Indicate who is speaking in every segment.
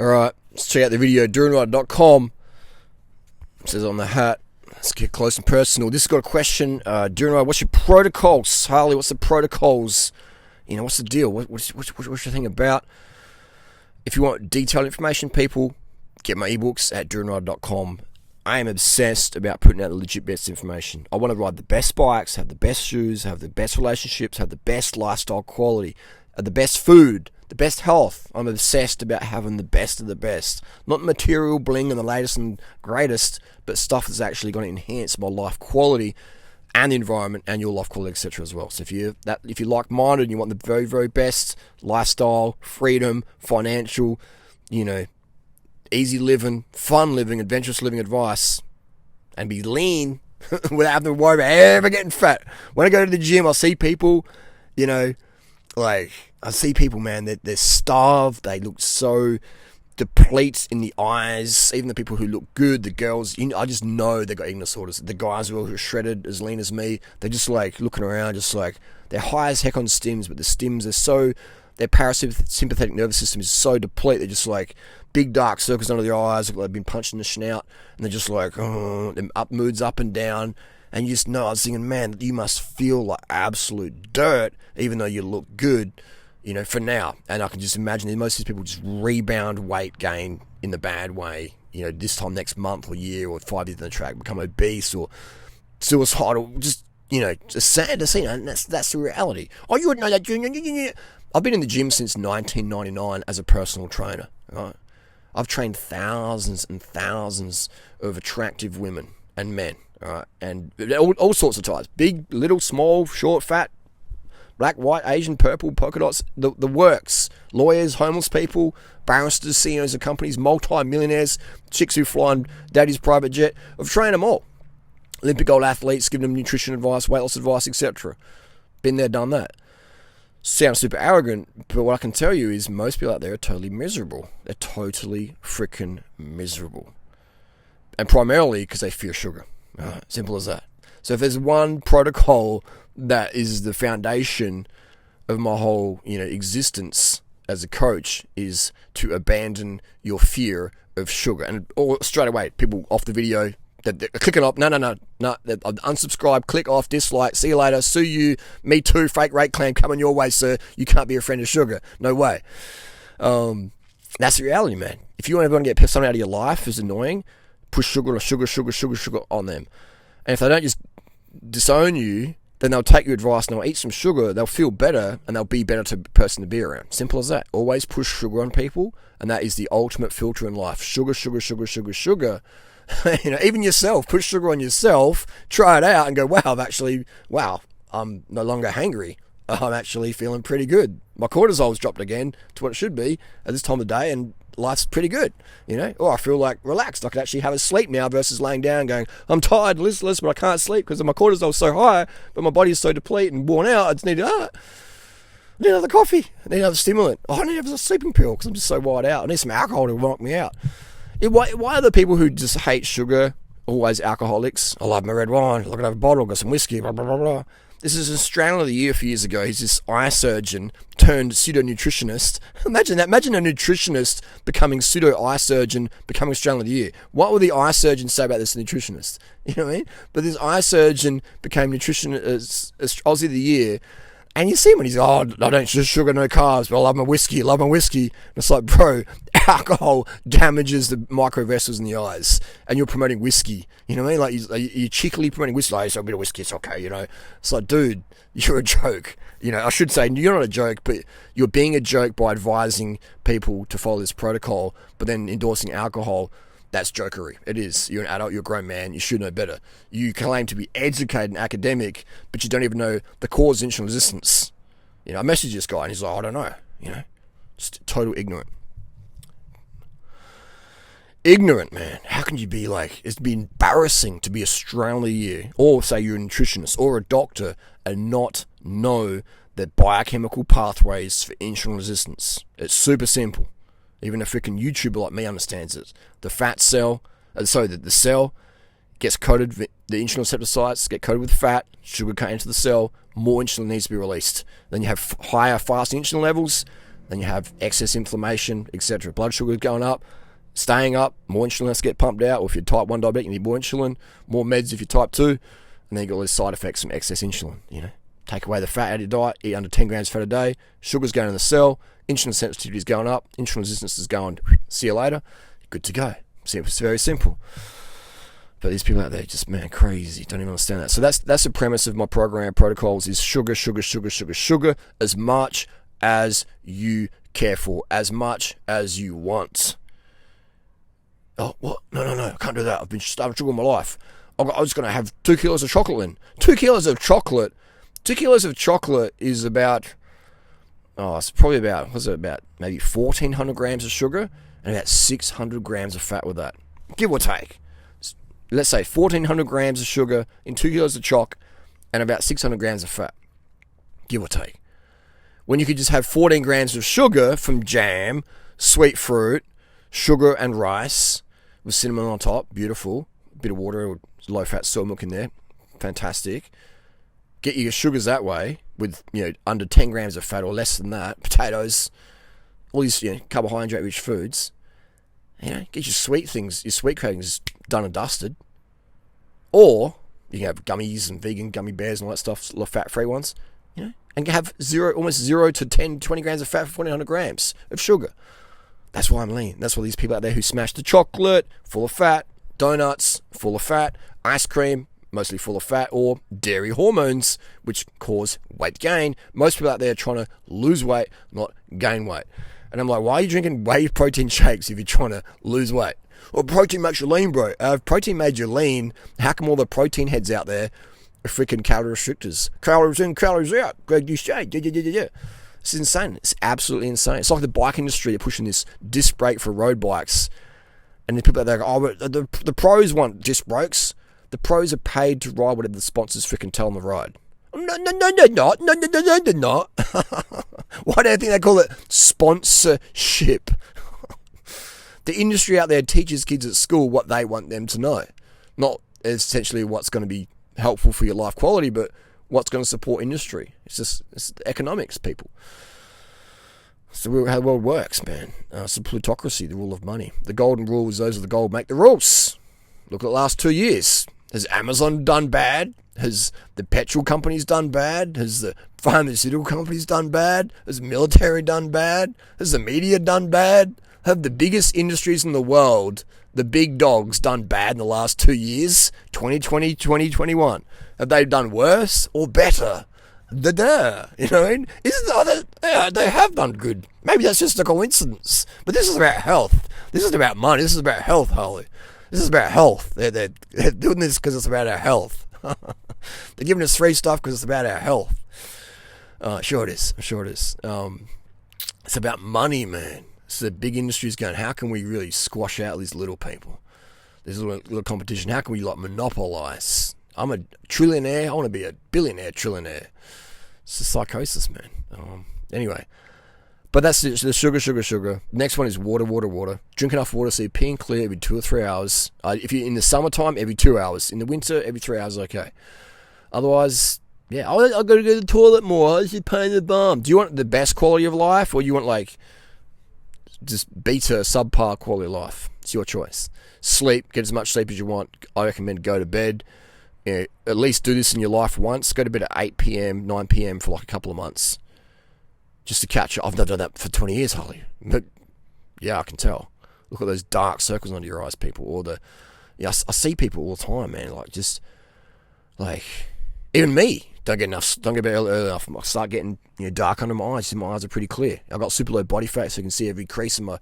Speaker 1: Alright, let's check out the video, durianrider.com. It says on the hat. Let's get close and personal. This has got a question. Durianrider, what's your protocols? Harley, what's the protocols? You know, what's the deal? What's your thing about? If you want detailed information, people, get my ebooks at durianrider.com. I am obsessed about putting out the legit best information. I want to ride the best bikes, have the best shoes, have the best relationships, have the best lifestyle quality, the best food, the best health. I'm obsessed about having the best of the best. Not material bling and the latest and greatest, but stuff that's actually going to enhance my life quality and the environment and your life quality, etc. as well. So if you're like-minded and you want the very, very best lifestyle, freedom, financial, easy living, fun living, adventurous living advice, and be lean without having to worry about ever getting fat. When I go to the gym, I see people, man, they're starved. They look so deplete in the eyes. Even the people who look good, the girls, I just know they got eating disorders. The guys who are shredded, as lean as me, they're just looking around, they're high as heck on stims, but the stims are so, their parasympathetic nervous system is so deplete. They're just big dark circles under their eyes, look like they've been punched in the snout, and they're just them moods up and down. And you just know, I was thinking, man, you must feel like absolute dirt, even though you look good, for now. And I can just imagine that most of these people just rebound weight gain in the bad way, this time next month or year or 5 years on the track, become obese or suicidal, just sad to see, and that's the reality. Oh, you wouldn't know that, Junior. I've been in the gym since 1999 as a personal trainer, right? I've trained thousands and thousands of attractive women and men, right? And all sorts of types. Big, little, small, short, fat, black, white, Asian, purple, polka dots, the works. Lawyers, homeless people, barristers, CEOs of companies, multi-millionaires, chicks who fly on daddy's private jet. I've trained them all. Olympic gold athletes, giving them nutrition advice, weight loss advice, etc. Been there, done that. Sounds super arrogant, but what I can tell you is most people out there are totally miserable. They're totally freaking miserable. And primarily because they fear sugar. Simple as that. So if there's one protocol that is the foundation of my whole, existence as a coach, is to abandon your fear of sugar. And straight away, people off the video, they're clicking off, no, unsubscribe, click off, dislike, see you later, sue you, me too, fake rate claim coming your way, sir, you can't be a friend of sugar, no way. That's the reality, man. If you want everyone to get something out of your life who's annoying, push sugar on them. And if they don't just disown you, then they'll take your advice and they'll eat some sugar, they'll feel better, and they'll be a better person to be around. Simple as that. Always push sugar on people, and that is the ultimate filter in life. Sugar. Even yourself, put sugar on yourself, try it out and go, I'm no longer hangry. I'm actually feeling pretty good. My cortisol's dropped again to what it should be at this time of day, and life's pretty good, Or I feel relaxed. I can actually have a sleep now versus laying down going, I'm tired, listless, but I can't sleep because my cortisol's so high, but my body is so depleted and worn out, I just need another coffee. I need another stimulant. I need a sleeping pill because I'm just so wired out. I need some alcohol to knock me out. Why are the people who just hate sugar always alcoholics? I love my red wine. Look, I have a bottle, got some whiskey, blah, blah, blah, blah. This is Australian of the Year a few years ago. He's this eye surgeon turned pseudo-nutritionist. Imagine that. Imagine a nutritionist becoming pseudo-eye surgeon, becoming Australian of the Year. What would the eye surgeon say about this nutritionist? You know what I mean? But this eye surgeon became nutritionist, Aussie of the Year. And you see him when he's I don't sugar, no carbs, but I love my whiskey. And it's like, bro, alcohol damages the micro vessels in the eyes, and you're promoting whiskey. You know what I mean? You're cheekily promoting whiskey. It's a bit of whiskey, it's okay, It's like, dude, you're a joke. I should say you're not a joke, but you're being a joke by advising people to follow this protocol, but then endorsing alcohol. That's jokery. It is. You're an adult, you're a grown man, you should know better. You claim to be educated and academic, but you don't even know the cause of insulin resistance. I messaged this guy and he's like, I don't know. Just total ignorant. Ignorant, man. How can you be it'd be embarrassing to be Australian of the Year, or say you're a nutritionist or a doctor, and not know the biochemical pathways for insulin resistance. It's super simple. Even a freaking YouTuber like me understands it. The cell gets coated, the insulin receptor sites get coated with fat, sugar can't enter the cell, more insulin needs to be released. Then you have higher fasting insulin levels, then you have excess inflammation, etc. Blood sugar going up, staying up, more insulin has to get pumped out, or if you're type 1 diabetic, you need more insulin, more meds if you're type 2, and then you got all these side effects from excess insulin, Take away the fat out of your diet, eat under 10 grams of fat a day, sugar's going in the cell, insulin sensitivity is going up, insulin resistance is going, see you later, good to go. See, it's very simple. But these people out there just, man, crazy, don't even understand that. So that's the premise of my program protocols is sugar, sugar, sugar, sugar, sugar, as much as you care for, as much as you want. Oh, what? No, I can't do that. I've been starving sugar all my life. I'm just going to have 2 kilos of chocolate then. 2 kilos of chocolate. 2 kilos of chocolate is about, it's probably about, maybe 1,400 grams of sugar and about 600 grams of fat with that. Give or take. Let's say 1,400 grams of sugar in 2 kilos of chalk and about 600 grams of fat. Give or take. When you could just have 14 grams of sugar from jam, sweet fruit, sugar and rice with cinnamon on top, beautiful. A bit of water or low-fat soy milk in there, fantastic. Get your sugars that way with under 10 grams of fat or less than that. Potatoes, all these carbohydrate-rich foods. Get your sweet things, your sweet cravings done and dusted. Or you can have gummies and vegan gummy bears and all that stuff, fat-free ones. And have almost 0 to 10, 20 grams of fat for 1,400 grams of sugar. That's why I'm lean. That's why these people out there who smash the chocolate, full of fat, donuts, full of fat, ice cream, mostly full of fat, or dairy hormones, which cause weight gain. Most people out there are trying to lose weight, not gain weight. And I'm like, why are you drinking whey protein shakes if you're trying to lose weight? Well, protein makes you lean, bro. If protein made you lean, how come all the protein heads out there are freaking calorie restrictors? Calories in, calories out. Greg, you shake. Yeah. It's insane. It's absolutely insane. It's like the bike industry. They're pushing this disc brake for road bikes. And the people out there go, the pros want disc brakes. The pros are paid to ride whatever the sponsors freaking tell them to ride. No, they're not. No, they're not. Why do you think they call it sponsorship? The industry out there teaches kids at school what they want them to know. Not essentially what's going to be helpful for your life quality, but what's going to support industry. It's economics, people. It's how the world works, man. It's a plutocracy, the rule of money. The golden rule is those of the gold make the rules. Look at the last 2 years. Has Amazon done bad? Has the petrol companies done bad? Has the pharmaceutical companies done bad? Has the military done bad? Has the media done bad? Have the biggest industries in the world, the big dogs, done bad in the last 2 years? 2020, 2021. Have they done worse or better? You know what I mean? They have done good. Maybe that's just a coincidence. But this is about health. This isn't about money. This is about health, Holly. This is about health. They're doing this because it's about our health. They're giving us free stuff because it's about our health. Sure it is. It's about money, man. So the big industry's going, how can we really squash out these little people? This little competition. How can we monopolize? I'm a trillionaire. I want to be a billionaire trillionaire. It's a psychosis, man. Anyway. But that's the sugar. Next one is water. Drink enough water so you're peeing clear every 2 or 3 hours. If you're in the summertime, every 2 hours. In the winter, every 3 hours is okay. Otherwise, I've got to go to the toilet more. I should pay the bum. Do you want the best quality of life, or you want just beta subpar quality of life? It's your choice. Sleep, get as much sleep as you want. I recommend go to bed. At least do this in your life once. Go to bed at 8 p.m., 9 p.m. for a couple of months. Just to catch up. I've not done that for 20 years, Holly. But, yeah, I can tell. Look at those dark circles under your eyes, people. I see people all the time, man. Even me. Don't get to bed early enough. I start getting dark under my eyes. My eyes are pretty clear. I've got super low body fat, so you can see every crease in my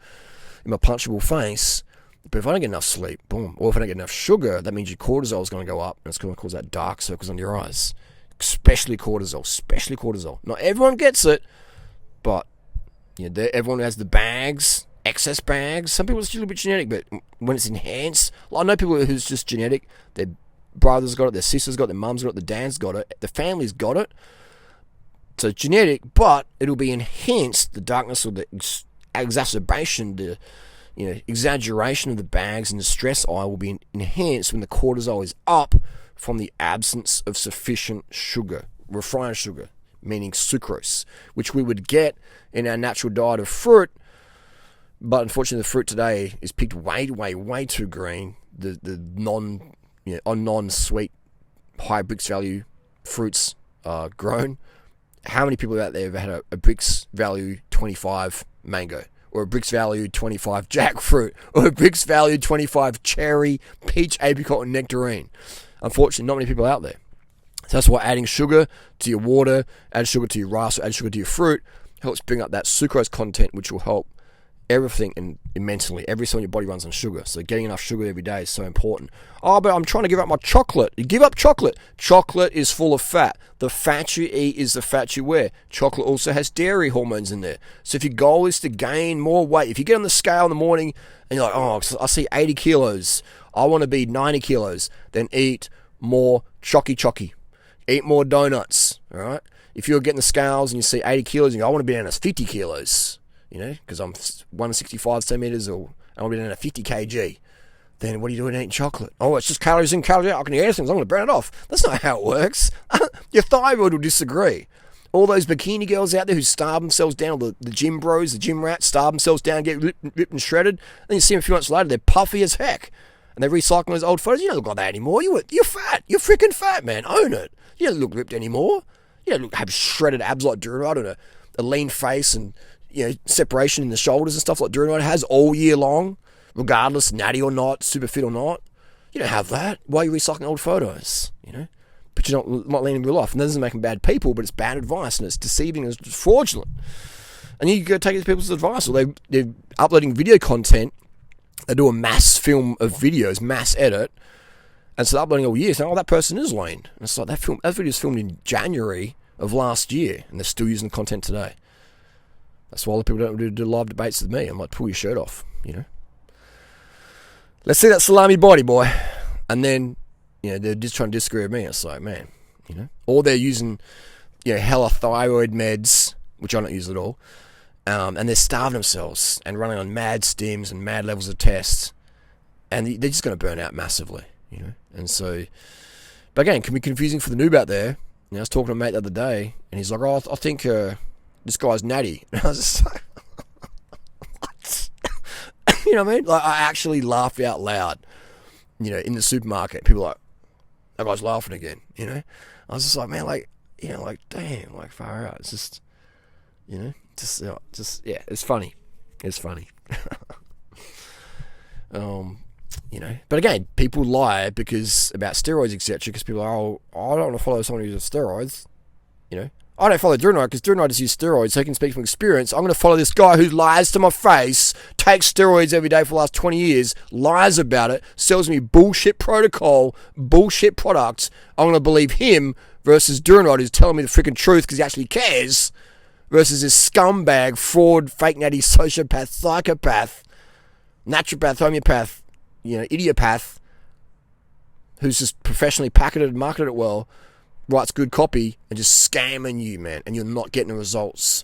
Speaker 1: punchable face. But if I don't get enough sleep, boom. Or if I don't get enough sugar, that means your cortisol is going to go up, and it's going to cause that dark circles under your eyes. Especially cortisol. Not everyone gets it. But everyone has the bags, excess bags. Some people it's a little bit genetic, but when it's enhanced, I know people who's just genetic. Their brothers got it, their sisters got it, their mums got it, the dads got it, the family's got it. So it's genetic, but it'll be enhanced. The darkness or the exacerbation, the exaggeration of the bags and the stress eye will be enhanced when the cortisol is up from the absence of sufficient sugar, refined sugar. meaning sucrose, which we would get in our natural diet of fruit. But unfortunately, the fruit today is picked way too green. The non-sweet, high Brix value fruits are grown. How many people out there have had a Brix value 25 mango, or a Brix value 25 jackfruit, or a Brix value 25 cherry, peach, apricot, and nectarine? Unfortunately, not many people out there. So that's why adding sugar to your water, add sugar to your rice, or add sugar to your fruit helps bring up that sucrose content, which will help everything immensely. Every cell in your body runs on sugar, so getting enough sugar every day is so important. Oh, but I'm trying to give up my chocolate. You give up chocolate. Chocolate is full of fat. The fat you eat is the fat you wear. Chocolate also has dairy hormones in there. So if your goal is to gain more weight, if you get on the scale in the morning and you're like, oh, I see 80 kilos, I want to be 90 kilos, then eat more chocky. Eat more donuts, all right? If you're getting the scales and you see 80 kilos and you go, I want to be down to 50 kilos, because I'm 165 centimeters, or I want to be down to 50 kg, then what are you doing eating chocolate? Oh, it's just calories in, calories out. I can eat anything, I'm going to burn it off. That's not how it works. Your thyroid will disagree. All those bikini girls out there who starve themselves down, or the gym bros, the gym rats, starve themselves down, get ripped and shredded, then you see them a few months later, they're puffy as heck. And they're recycling those old photos. You don't look like that anymore. You're fat. You're freaking fat, man. Own it. You don't look ripped anymore. You don't have shredded abs like durianrider, and a lean face, and separation in the shoulders and stuff like durianrider has all year long, regardless, natty or not, super fit or not. You don't have that. Why are you recycling old photos? But you're not leaning in real life. And that doesn't make them bad people, but it's bad advice, and it's deceiving, and it's fraudulent. And you go take these people's advice, or they're uploading video content. They do a mass film of videos, mass edit, and so they're uploading all year, saying, oh, that person is lean. And it's like, that video was filmed in January of last year, and they're still using the content today. That's why a lot of people don't do live debates with me. I might pull your shirt off, Let's see that salami body, boy. And then, they're just trying to disagree with me. It's like, man, or they're using, hella thyroid meds, which I don't use at all. And they're starving themselves and running on mad stims and mad levels of tests, and they're just going to burn out massively, And so, but again, can be confusing for the noob out there. I was talking to a mate the other day, and he's like, "Oh, I think this guy's natty." And I was just like, "What?" You know what I mean? Like, I actually laughed out loud. In the supermarket, people are like, "That guy's laughing again." I was just like, "Man, damn, far out." It's just, yeah, it's funny. It's funny. But again, people lie about steroids, etc. Because people are, oh, I don't want to follow someone who uses steroids. I don't follow durianrider because durianriders use steroids, so he can speak from experience. I'm going to follow this guy who lies to my face, takes steroids every day for the last 20 years, lies about it, sells me bullshit protocol, bullshit products. I'm going to believe him versus durianrider who's telling me the freaking truth because he actually cares, versus this scumbag, fraud, fake natty, sociopath, psychopath, naturopath, homeopath, idiopath, who's just professionally packaged and marketed it well, writes good copy, and just scamming you, man, and you're not getting the results.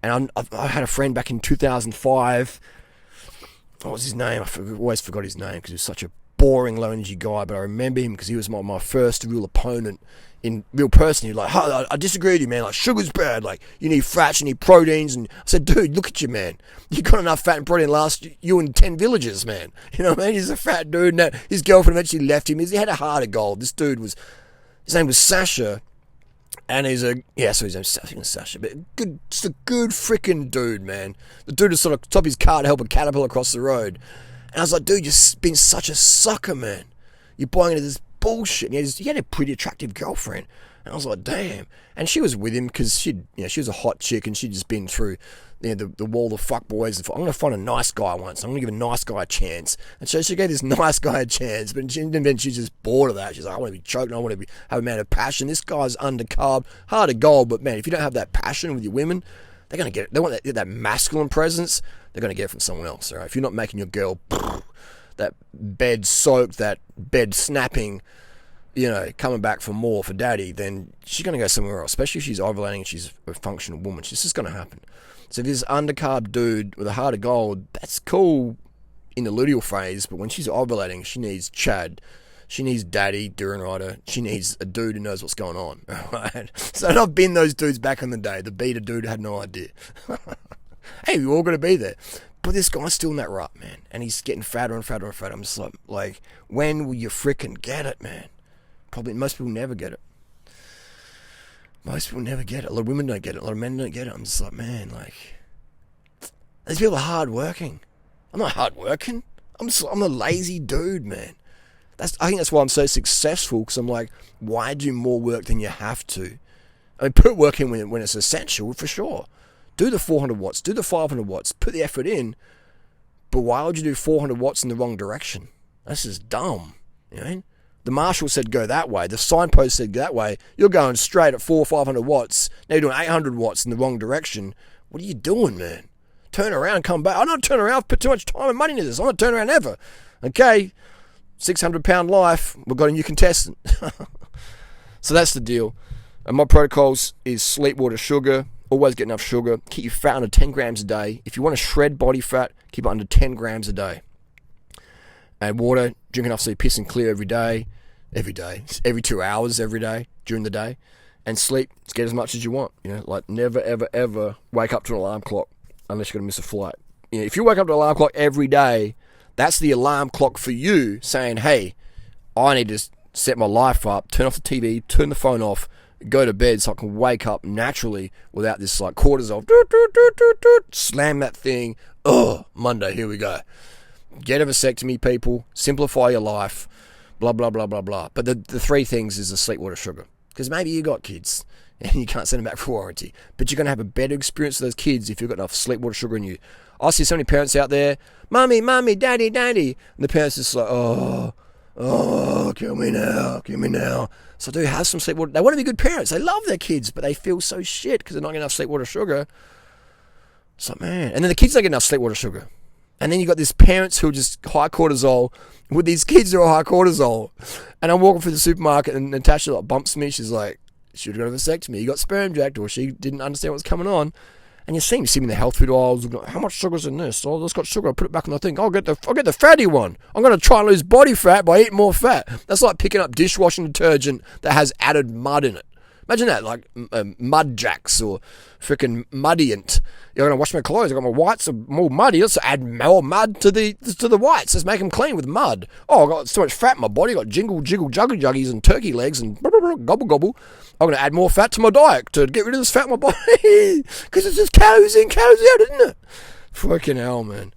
Speaker 1: And I had a friend back in 2005. What was his name? I always forgot his name because he was such a boring, low-energy guy, but I remember him because he was my first real opponent in real person. He was like, oh, I disagree with you, man. Like, sugar's bad. Like, you need fats, you need proteins. And I said, dude, look at you, man. You got enough fat and protein to last you in 10 villages, man. You know what I mean? He's a fat dude. Now, his girlfriend eventually left him. He had a heart of gold. This dude was, his name was Sasha. And he's his name was Sasha. But just a good freaking dude, man. The dude was sort of top his car to help a caterpillar across the road. And I was like, dude, you've been such a sucker, man. You're buying into this bullshit. And he had a pretty attractive girlfriend. And I was like, damn. And she was with him because she was a hot chick and she'd just been through the wall of fuckboys. I'm going to find a nice guy once. I'm going to give a nice guy a chance. And so she gave this nice guy a chance. But then she's just bored of that. She's like, I want to be choking. I want to have a man of passion. This guy's undercarb, hard to gold. But man, if you don't have that passion with your women, they're going to get it. They want that masculine presence. They're going to get it from someone else. All right? If you're not making your girl that bed soaked, that bed snapping, coming back for more for daddy, then she's going to go somewhere else, especially if she's ovulating and she's a functional woman. It's just going to happen. So if this undercarb dude with a heart of gold, that's cool in the luteal phase, but when she's ovulating, she needs Chad. She needs daddy, durianrider. She needs a dude who knows what's going on. Right? So I've been those dudes back in the day. The beta dude had no idea. Hey, we're all going to be there. But this guy's still in that rut, man. And he's getting fatter and fatter and fatter. I'm just like, when will you fricking get it, man? Probably most people never get it. Most people never get it. A lot of women don't get it. A lot of men don't get it. I'm just like, man, like, these people are hardworking. I'm not hardworking. I'm a lazy dude, man. I think that's why I'm so successful, because I'm like, why do more work than you have to? I mean, put work in when it's essential, for sure. Do the 400 watts, do the 500 watts, put the effort in, but why would you do 400 watts in the wrong direction? That's just dumb, you know what I mean? The marshal said go that way, the signpost said go that way, you're going straight at 400 or 500 watts, now you're doing 800 watts in the wrong direction. What are you doing, man? Turn around, come back. I'm not turning around, I've put too much time and money into this, I'm not turning around ever. Okay, 600-pound life, we've got a new contestant. So that's the deal. And my protocols is sleep, water, sugar. Always get enough sugar. Keep your fat under 10 grams a day. If you want to shred body fat, keep it under 10 grams a day. And water, drink enough so you piss and clear every day. Every 2 hours every day during the day. And sleep, get as much as you want. You know, like never, ever, ever wake up to an alarm clock unless you're going to miss a flight. You know, if you wake up to an alarm clock every day, that's the alarm clock for you saying, hey, I need to set my life up, turn off the TV, turn the phone off, go to bed so I can wake up naturally without this like cortisol. Slam that thing. Monday, here we go. Get a vasectomy, people. Simplify your life. Blah, blah, blah, blah, blah. But the three things is the sleep, water, sugar. Because maybe you got kids and you can't send them back for warranty. But you're going to have a better experience with those kids if you've got enough sleep, water, sugar in you. I see so many parents out there, mummy, daddy. And the parents just like, kill me now. So do have some sleep, water. They want to be good parents. They love their kids, but they feel so shit because they're not getting enough sleep, water, sugar. So, man. And then the kids don't get enough sleep, water, sugar. And then you got these parents who are just high cortisol with these kids who are high cortisol. And I'm walking through the supermarket and Natasha like bumps me. She's like, should have got a vasectomy. You got sperm jacked, or she didn't understand what's coming on. And you see me in the health food aisles. How much sugar's in this? Oh, it's got sugar. I'll put it back on the thing. I'll get the fatty one. I'm going to try and lose body fat by eating more fat. That's like picking up dishwashing detergent that has added mud in it. Imagine that, like Mud Jacks or freaking Muddiant. You're going to wash my clothes. I got my whites are more muddy. Let's add more mud to the whites. Let's make them clean with mud. Oh, I got so much fat in my body. I got jiggle, juggy juggies and turkey legs and gobble gobble. I'm going to add more fat to my diet to get rid of this fat in my body because it's just calories in, calories out, isn't it? Fucking hell, man.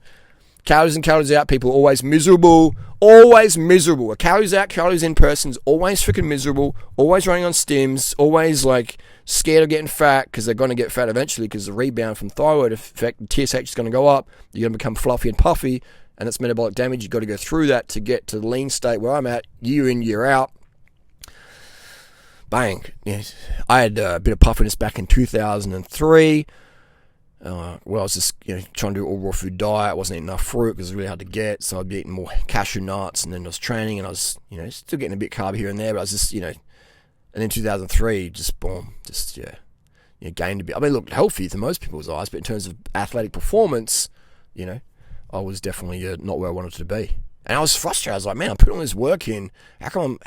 Speaker 1: Calories in, calories out. People are always miserable. Always miserable. A calories out, calories in person's always freaking miserable. Always running on stims. Always like scared of getting fat because they're going to get fat eventually because the rebound from thyroid effect, TSH is going to go up. You're going to become fluffy and puffy, and that's metabolic damage. You've got to go through that to get to the lean state where I'm at, year in, year out. Bang. Yes. I had a bit of puffiness back in 2003. I was just trying to do all raw food diet. I wasn't eating enough fruit because it was really hard to get, so I'd be eating more cashew nuts, and then I was training, and I was still getting a bit carb here and there, but I was just and then 2003 just boom, just gained a bit. I mean, look, healthy to most people's eyes, but in terms of athletic performance, I was definitely not where I wanted to be, and I was frustrated. I was like, man, I'm putting all this work in. How come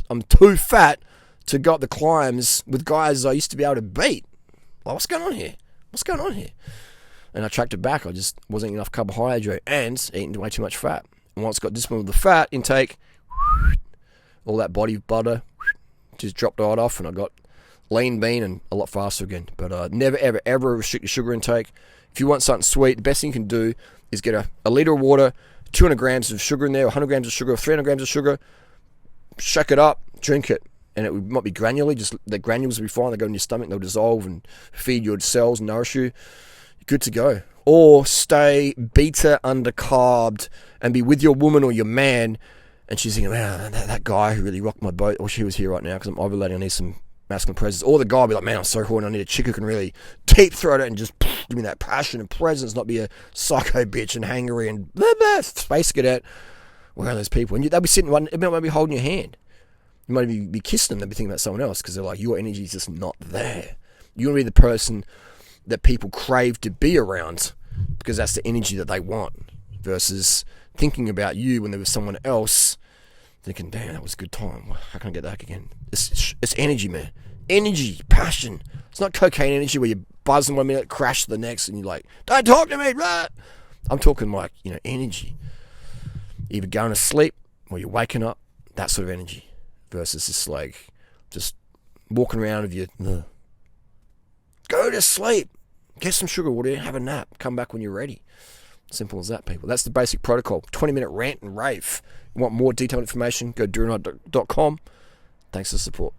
Speaker 1: I'm too fat to go up the climbs with guys I used to be able to beat? Like, what's going on here? And I tracked it back. I just wasn't eating enough carbohydrate and eating way too much fat. And once I got disciplined with the fat intake, all that body butter just dropped right off, and I got lean, mean, and a lot faster again. But never, ever, ever restrict your sugar intake. If you want something sweet, the best thing you can do is get a litre of water, 200 grams of sugar in there, 100 grams of sugar, 300 grams of sugar, shake it up, drink it. And it might be granular, just the granules will be fine. They go in your stomach, they'll dissolve and feed your cells, nourish you. You're good to go. Or stay beta undercarbed and be with your woman or your man, and she's thinking, man, that guy who really rocked my boat, or she was here right now because I'm ovulating, I need some masculine presence. Or the guy will be like, man, I'm so horny, I need a chick who can really deep throat it and just give me that passion and presence, not be a psycho bitch and hangry and blah, blah, space cadet. Where are those people? And they'll be sitting, they might be holding your hand. You might be kissing them, they'll be thinking about someone else because they're like, your energy is just not there. You want to be the person that people crave to be around because that's the energy that they want, versus thinking about you when there was someone else thinking, damn, that was a good time. How can I get that again? It's energy, man. Energy, passion. It's not cocaine energy where you buzz in 1 minute, crash the next, and you're like, don't talk to me, right? I'm talking like, energy. Either going to sleep or you're waking up, that sort of energy. Versus just walking around with your, go to sleep. Get some sugar water, have a nap, come back when you're ready. Simple as that, people. That's the basic protocol. 20-minute rant and rave. You want more detailed information, go durianrider.com. Thanks for the support.